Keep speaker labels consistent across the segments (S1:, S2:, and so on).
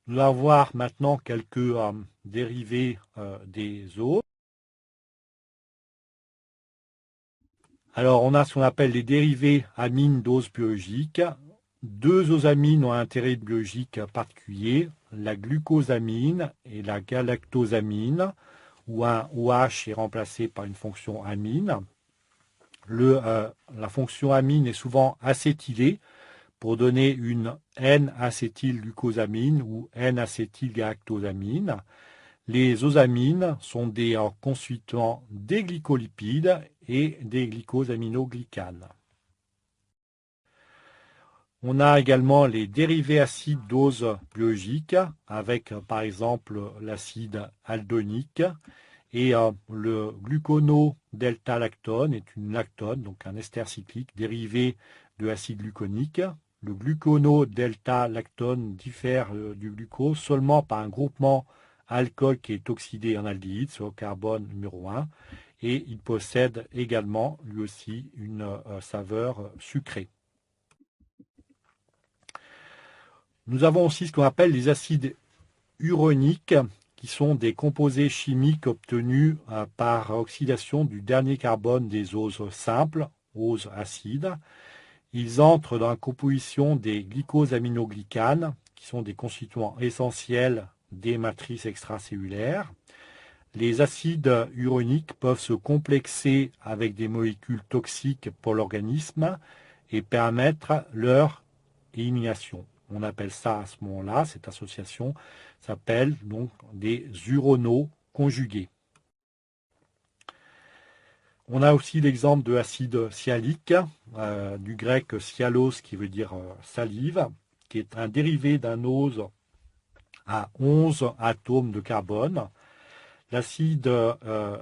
S1: Nous allons voir maintenant quelques dérivés des eaux. Alors, on a ce qu'on appelle les dérivés amines d'oses biologiques. Deux osamines ont un intérêt biologique particulier, la glucosamine et la galactosamine, où un OH est remplacé par une fonction amine. La fonction amine est souvent acétylée pour donner une N-acétylglucosamine ou N-acétylgalactosamine. Les osamines sont des constituants des glycolipides et des glycosaminoglycanes. On a également les dérivés acides d'oses biologiques avec par exemple l'acide aldonique et le glucono-delta-lactone est une lactone, donc un ester cyclique dérivé de l'acide gluconique. Le glucono-delta-lactone diffère du glucose seulement par un groupement alcool qui est oxydé en aldéhyde, c'est au carbone numéro 1, et il possède également lui aussi une saveur sucrée. Nous avons aussi ce qu'on appelle les acides uroniques, qui sont des composés chimiques obtenus par oxydation du dernier carbone des oses simples, oses acides. Ils entrent dans la composition des glycosaminoglycanes, qui sont des constituants essentiels des matrices extracellulaires. Les acides uroniques peuvent se complexer avec des molécules toxiques pour l'organisme et permettre leur élimination. On appelle ça à ce moment-là, cette association s'appelle donc des uronos conjugués. On a aussi l'exemple de l'acide sialique, du grec sialos qui veut dire salive, qui est un dérivé d'un ose à 11 atomes de carbone. L'acide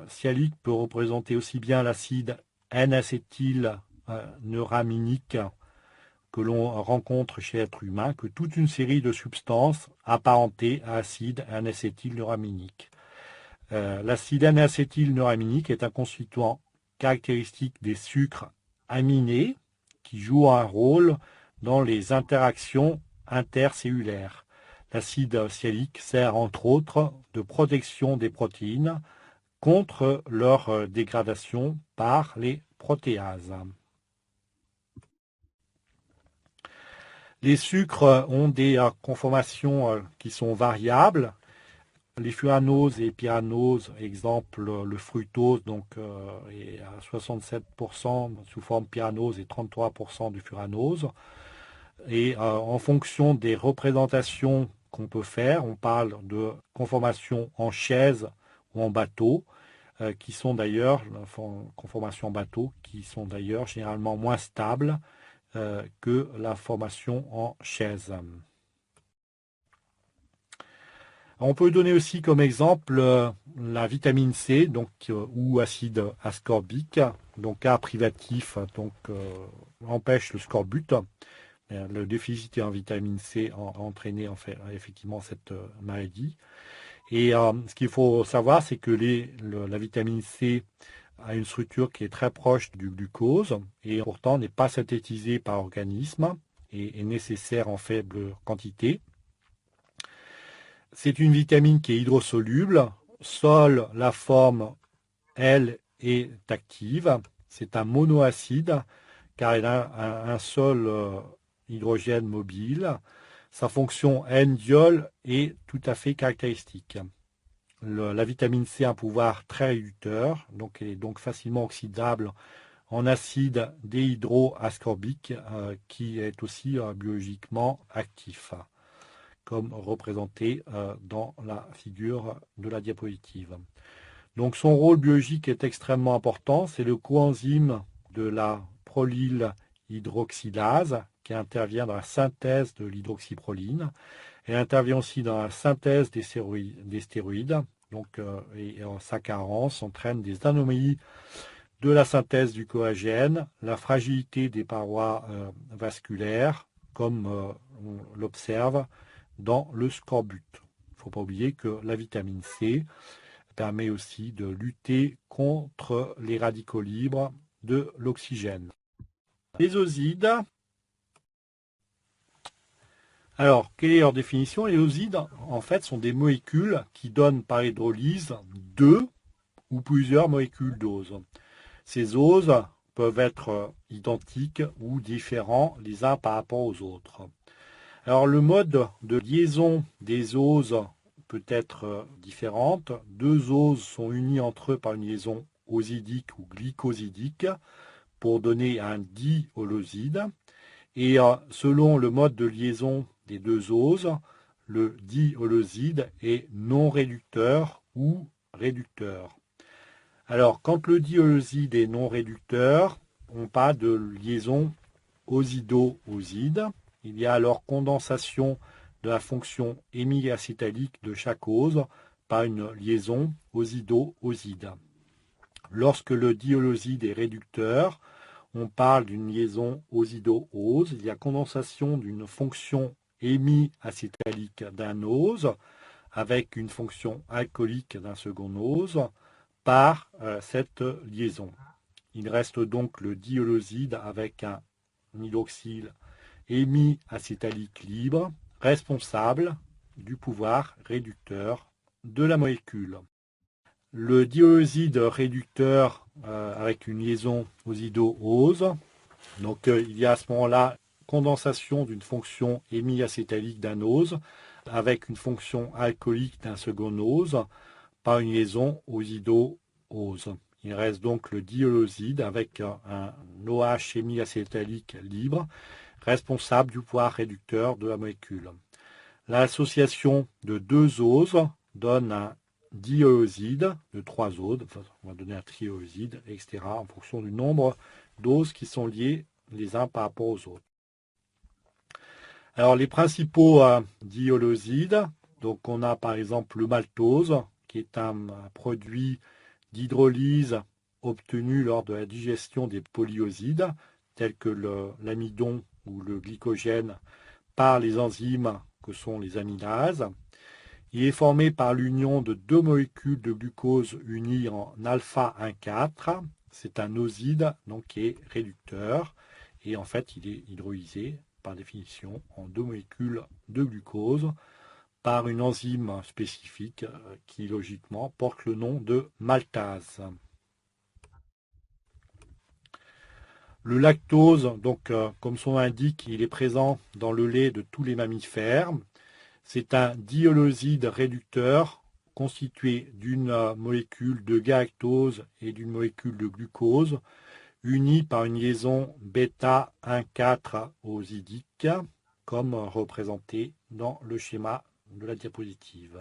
S1: sialique peut représenter aussi bien l'acide N-acétylneuraminique que l'on rencontre chez l'être humain que toute une série de substances apparentées à l'acide N-acétylneuraminique. L'acide N-acétylneuraminique est un constituant caractéristique des sucres aminés qui jouent un rôle dans les interactions intercellulaires. L'acide sialique sert entre autres de protection des protéines contre leur dégradation par les protéases. Les sucres ont des conformations qui sont variables. Les furanoses et pyranoses, exemple le fructose, donc est à 67% sous forme pyranose et 33% du furanose. Et en fonction des représentations qu'on peut faire, on parle de conformation en chaise ou en bateau, qui sont d'ailleurs, conformation en bateau, qui sont d'ailleurs généralement moins stables que la formation en chaise. On peut donner aussi comme exemple la vitamine C, donc, ou acide ascorbique, donc A privatif, donc empêche le scorbut. Le déficit en vitamine C a entraîné effectivement cette maladie. Et ce qu'il faut savoir, c'est que la vitamine C a une structure qui est très proche du glucose et pourtant n'est pas synthétisée par l'organisme et est nécessaire en faible quantité. C'est une vitamine qui est hydrosoluble. Seule la forme, elle, est active. C'est un monoacide car elle a un seul hydrogène mobile. Sa fonction N-diol est tout à fait caractéristique. La vitamine C a un pouvoir très réducteur, donc elle est donc facilement oxydable en acide déhydroascorbique qui est aussi biologiquement actif, comme représenté dans la figure de la diapositive. Donc son rôle biologique est extrêmement important, c'est le coenzyme de la prolyl hydroxylase qui intervient dans la synthèse de l'hydroxyproline. Elle intervient aussi dans la synthèse des stéroïdes, donc, et en sa carence entraîne des anomalies de la synthèse du collagène, la fragilité des parois vasculaires, comme on l'observe dans le scorbut. Il ne faut pas oublier que la vitamine C permet aussi de lutter contre les radicaux libres de l'oxygène. Les osides. Alors, quelle est leur définition? Les osides, en fait, sont des molécules qui donnent par hydrolyse deux ou plusieurs molécules d'ose. Ces oses peuvent être identiques ou différents les uns par rapport aux autres. Alors, le mode de liaison des oses peut être différente. Deux oses sont unies entre eux par une liaison osidique ou glycosidique pour donner un diholoside. Et selon le mode de liaison des deux oses, le diholoside est non réducteur ou réducteur. Alors, quand le diholoside est non réducteur, on parle de liaison osido-oside. Il y a alors condensation de la fonction hémiacétalique de chaque ose par une liaison osido-oside. Lorsque le diholoside est réducteur, on parle d'une liaison osido-ose. Il y a condensation d'une fonction hémiacétalique d'un ose avec une fonction alcoolique d'un second ose par cette liaison. Il reste donc le diholoside avec un hydroxyle hémiacétalique libre, responsable du pouvoir réducteur de la molécule. Le diholoside réducteur avec une liaison osido-ose, donc il y a à ce moment-là condensation d'une fonction hémiacétalique d'un ose avec une fonction alcoolique d'un second ose par une liaison osido-ose. Il reste donc le diholoside avec un OH hémiacétalique libre, responsable du pouvoir réducteur de la molécule. L'association de deux oses donne un diholoside de trois oses, enfin, on va donner un triholoside, etc., en fonction du nombre d'oses qui sont liées les uns par rapport aux autres. Alors les principaux diholosides, donc on a par exemple le maltose, qui est un produit d'hydrolyse obtenu lors de la digestion des polyosides, tels que l'amidon ou le glycogène, par les enzymes que sont les amylases. Il est formé par l'union de deux molécules de glucose unies en alpha-1,4. C'est un oside donc qui est réducteur et en fait il est hydrolysé par définition en deux molécules de glucose par une enzyme spécifique qui logiquement porte le nom de maltase. Le lactose, donc comme son nom l'indique, il est présent dans le lait de tous les mammifères. C'est un diholoside réducteur constitué d'une molécule de galactose et d'une molécule de glucose, unies par une liaison bêta-1,4-osidique, comme représenté dans le schéma de la diapositive.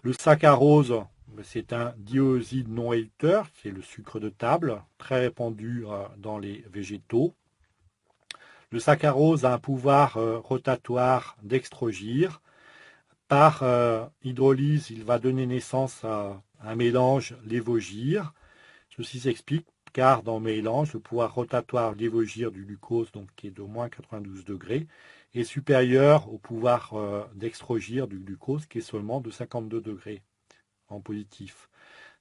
S1: Le saccharose, c'est un diholoside non réducteur, c'est le sucre de table, très répandu dans les végétaux. Le saccharose a un pouvoir rotatoire d'extrogir. Par hydrolyse, il va donner naissance à un mélange lévogir. Ceci s'explique car dans le mélange, le pouvoir rotatoire lévogir du glucose, donc qui est de moins 92 degrés, est supérieur au pouvoir d'extrogir du glucose qui est seulement de 52 degrés en positif.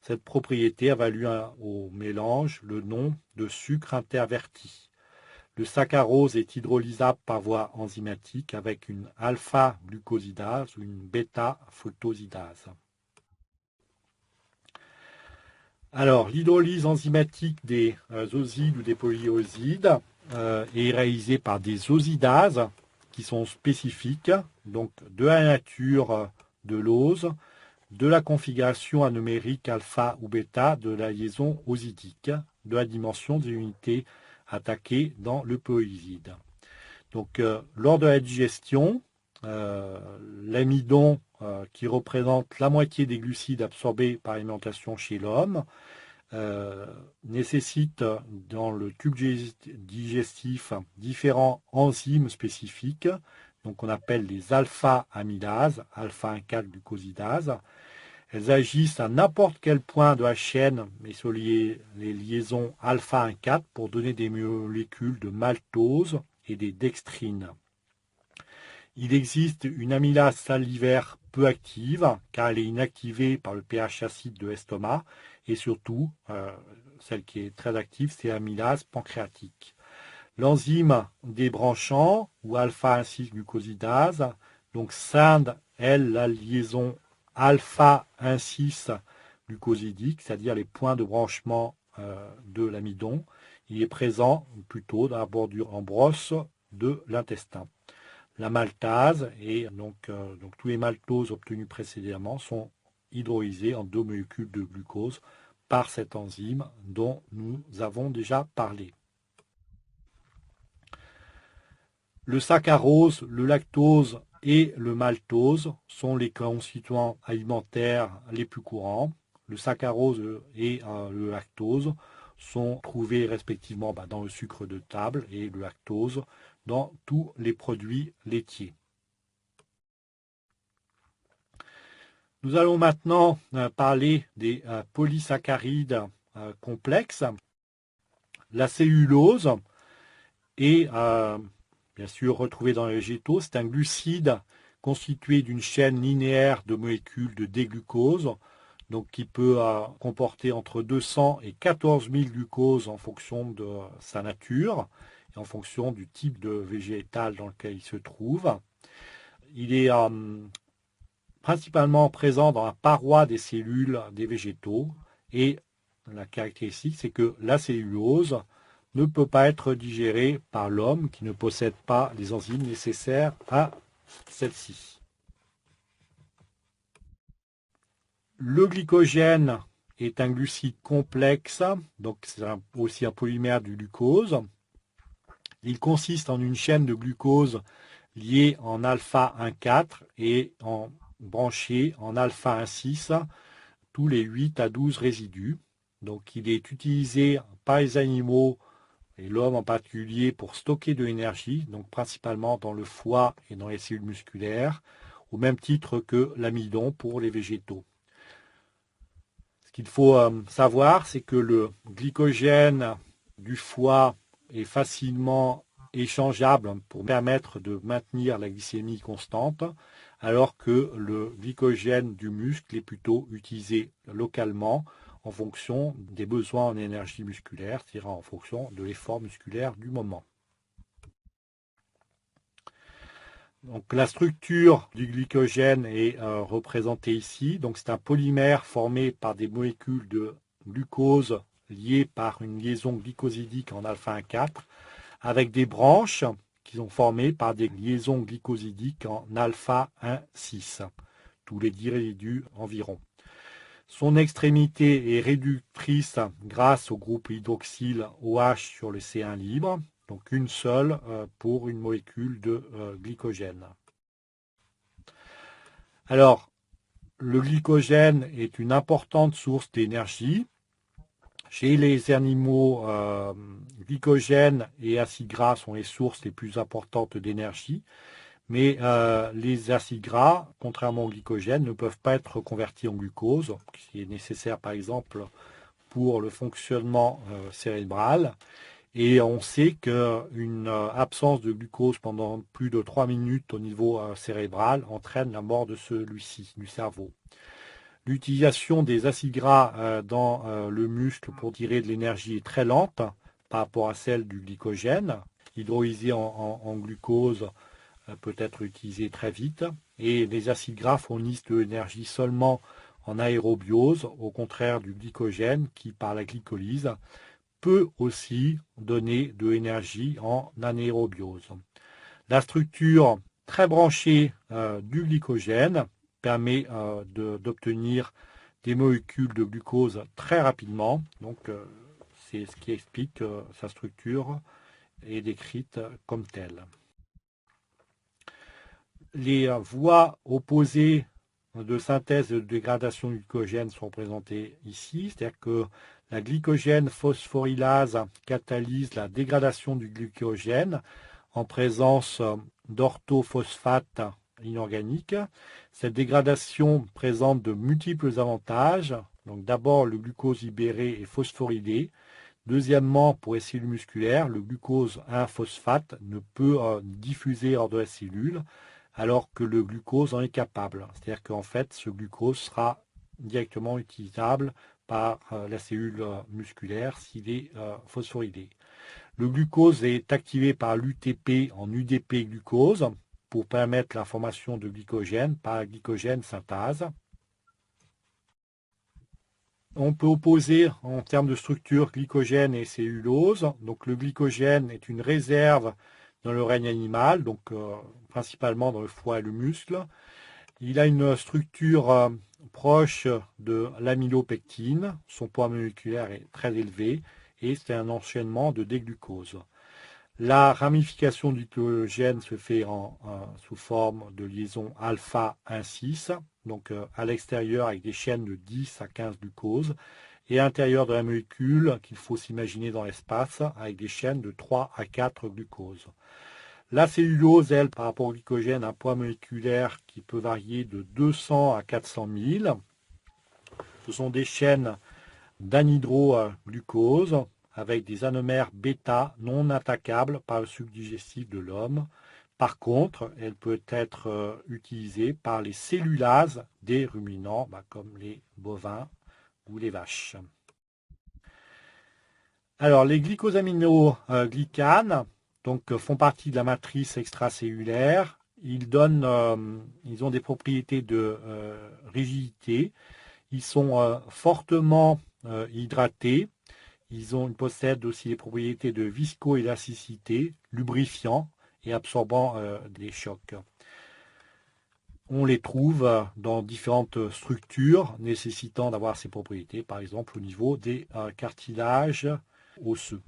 S1: Cette propriété a valu au mélange le nom de sucre interverti. Le saccharose est hydrolysable par voie enzymatique avec une alpha-glucosidase ou une bêta-fructosidase. Alors, l'hydrolyse enzymatique des osides ou des polyosides est réalisée par des osidases qui sont spécifiques, donc de la nature de l'ose, de la configuration anumérique alpha ou bêta de la liaison osidique, de la dimension des unités attaquées dans le polyoside. Donc, lors de la digestion, l'amidon, qui représente la moitié des glucides absorbés par l'alimentation chez l'homme, nécessite dans le tube digestif différents enzymes spécifiques, donc on appelle les alpha-amylases, alpha-1,4-glucosidase. Elles agissent à n'importe quel point de la chaîne, mais sur les liaisons alpha-1,4 pour donner des molécules de maltose et des dextrines. Il existe une amylase salivaire peu active, car elle est inactivée par le pH acide de l'estomac, et surtout, celle qui est très active, c'est l'amylase pancréatique. L'enzyme débranchant, ou alpha-1,6-glucosidase, donc scinde, elle, la liaison alpha-1,6-glucosidique, c'est-à-dire les points de branchement de l'amidon. Il est présent plutôt dans la bordure en brosse de l'intestin. La maltase et donc tous les maltoses obtenus précédemment sont hydrolysés en 2 molécules de glucose par cette enzyme dont nous avons déjà parlé. Le saccharose, le lactose et le maltose sont les constituants alimentaires les plus courants. Le saccharose et le lactose sont trouvés respectivement dans le sucre de table et le lactose dans tous les produits laitiers. Nous allons maintenant parler des polysaccharides complexes. La cellulose est bien sûr retrouvée dans les végétaux. C'est un glucide constitué d'une chaîne linéaire de molécules de déglucose, donc qui peut comporter entre 200 et 14 000 glucoses en fonction de sa nature et en fonction du type de végétal dans lequel il se trouve. Il est principalement présent dans la paroi des cellules des végétaux et la caractéristique, c'est que la cellulose ne peut pas être digérée par l'homme qui ne possède pas les enzymes nécessaires à celle-ci. Le glycogène est un glucide complexe, donc c'est aussi un polymère du glucose. Il consiste en une chaîne de glucose liée en alpha 1,4 et en branché en alpha 1,6 tous les 8 à 12 résidus. Donc il est utilisé par les animaux et l'homme en particulier pour stocker de l'énergie, donc principalement dans le foie et dans les cellules musculaires, au même titre que l'amidon pour les végétaux. Ce qu'il faut savoir, c'est que le glycogène du foie est facilement échangeable pour permettre de maintenir la glycémie constante, alors que le glycogène du muscle est plutôt utilisé localement en fonction des besoins en énergie musculaire, c'est-à-dire en fonction de l'effort musculaire du moment. Donc, la structure du glycogène est représentée ici. Donc, c'est un polymère formé par des molécules de glucose liées par une liaison glycosidique en alpha 1,4 avec des branches qui sont formées par des liaisons glycosidiques en alpha 1,6, tous les 10 résidus environ. Son extrémité est réductrice grâce au groupe hydroxyle OH sur le C1 libre, donc une seule pour une molécule de glycogène. Alors, le glycogène est une importante source d'énergie. Chez les animaux, glycogène et acides gras sont les sources les plus importantes d'énergie, mais les acides gras, contrairement au glycogène, ne peuvent pas être convertis en glucose, ce qui est nécessaire par exemple pour le fonctionnement cérébral. Et on sait qu'une absence de glucose pendant plus de 3 minutes au niveau cérébral entraîne la mort de celui-ci, du cerveau. L'utilisation des acides gras dans le muscle pour tirer de l'énergie est très lente par rapport à celle du glycogène. Hydrolysé en glucose peut être utilisé très vite. Et les acides gras fournissent de l'énergie seulement en aérobiose, au contraire du glycogène qui, par la glycolyse, peut aussi donner de l'énergie en anaérobiose. La structure très branchée du glycogène permet d'obtenir des molécules de glucose très rapidement. Donc, c'est ce qui explique que sa structure est décrite comme telle. Les voies opposées de synthèse et de dégradation du glycogène sont présentées ici, c'est-à-dire que la glycogène phosphorylase catalyse la dégradation du glycogène en présence d'orthophosphate inorganique. Cette dégradation présente de multiples avantages. Donc d'abord, le glucose libéré est phosphorylé. Deuxièmement, pour les cellules musculaires, le glucose 1-phosphate ne peut diffuser hors de la cellule, alors que le glucose en est capable. C'est-à-dire qu'en fait, ce glucose sera directement utilisable par la cellule musculaire s'il est phosphorylé. Le glucose est activé par l'UTP en UDP glucose pour permettre la formation de glycogène par la glycogène synthase. On peut opposer en termes de structure glycogène et cellulose. Donc le glycogène est une réserve dans le règne animal, donc principalement dans le foie et le muscle. Il a une structure proche de l'amylopectine. Son poids moléculaire est très élevé et c'est un enchaînement de déglucose. La ramification du glycogène se fait sous forme de liaison alpha 1,6, donc à l'extérieur avec des chaînes de 10 à 15 glucoses, et à l'intérieur de la molécule qu'il faut s'imaginer dans l'espace avec des chaînes de 3 à 4 glucoses. La cellulose, elle, par rapport au glycogène, a un poids moléculaire qui peut varier de 200 à 400 000. Ce sont des chaînes d'anhydroglucose avec des anomères bêta non attaquables par le sucre digestif de l'homme. Par contre, elle peut être utilisée par les cellulases des ruminants, comme les bovins ou les vaches. Alors, les glycosaminoglycanes font partie de la matrice extracellulaire. Ils ont des propriétés de rigidité. Ils sont fortement hydratés. Ils possèdent aussi les propriétés de viscoélasticité, lubrifiant et absorbant des chocs. On les trouve dans différentes structures nécessitant d'avoir ces propriétés, par exemple au niveau des cartilages osseux.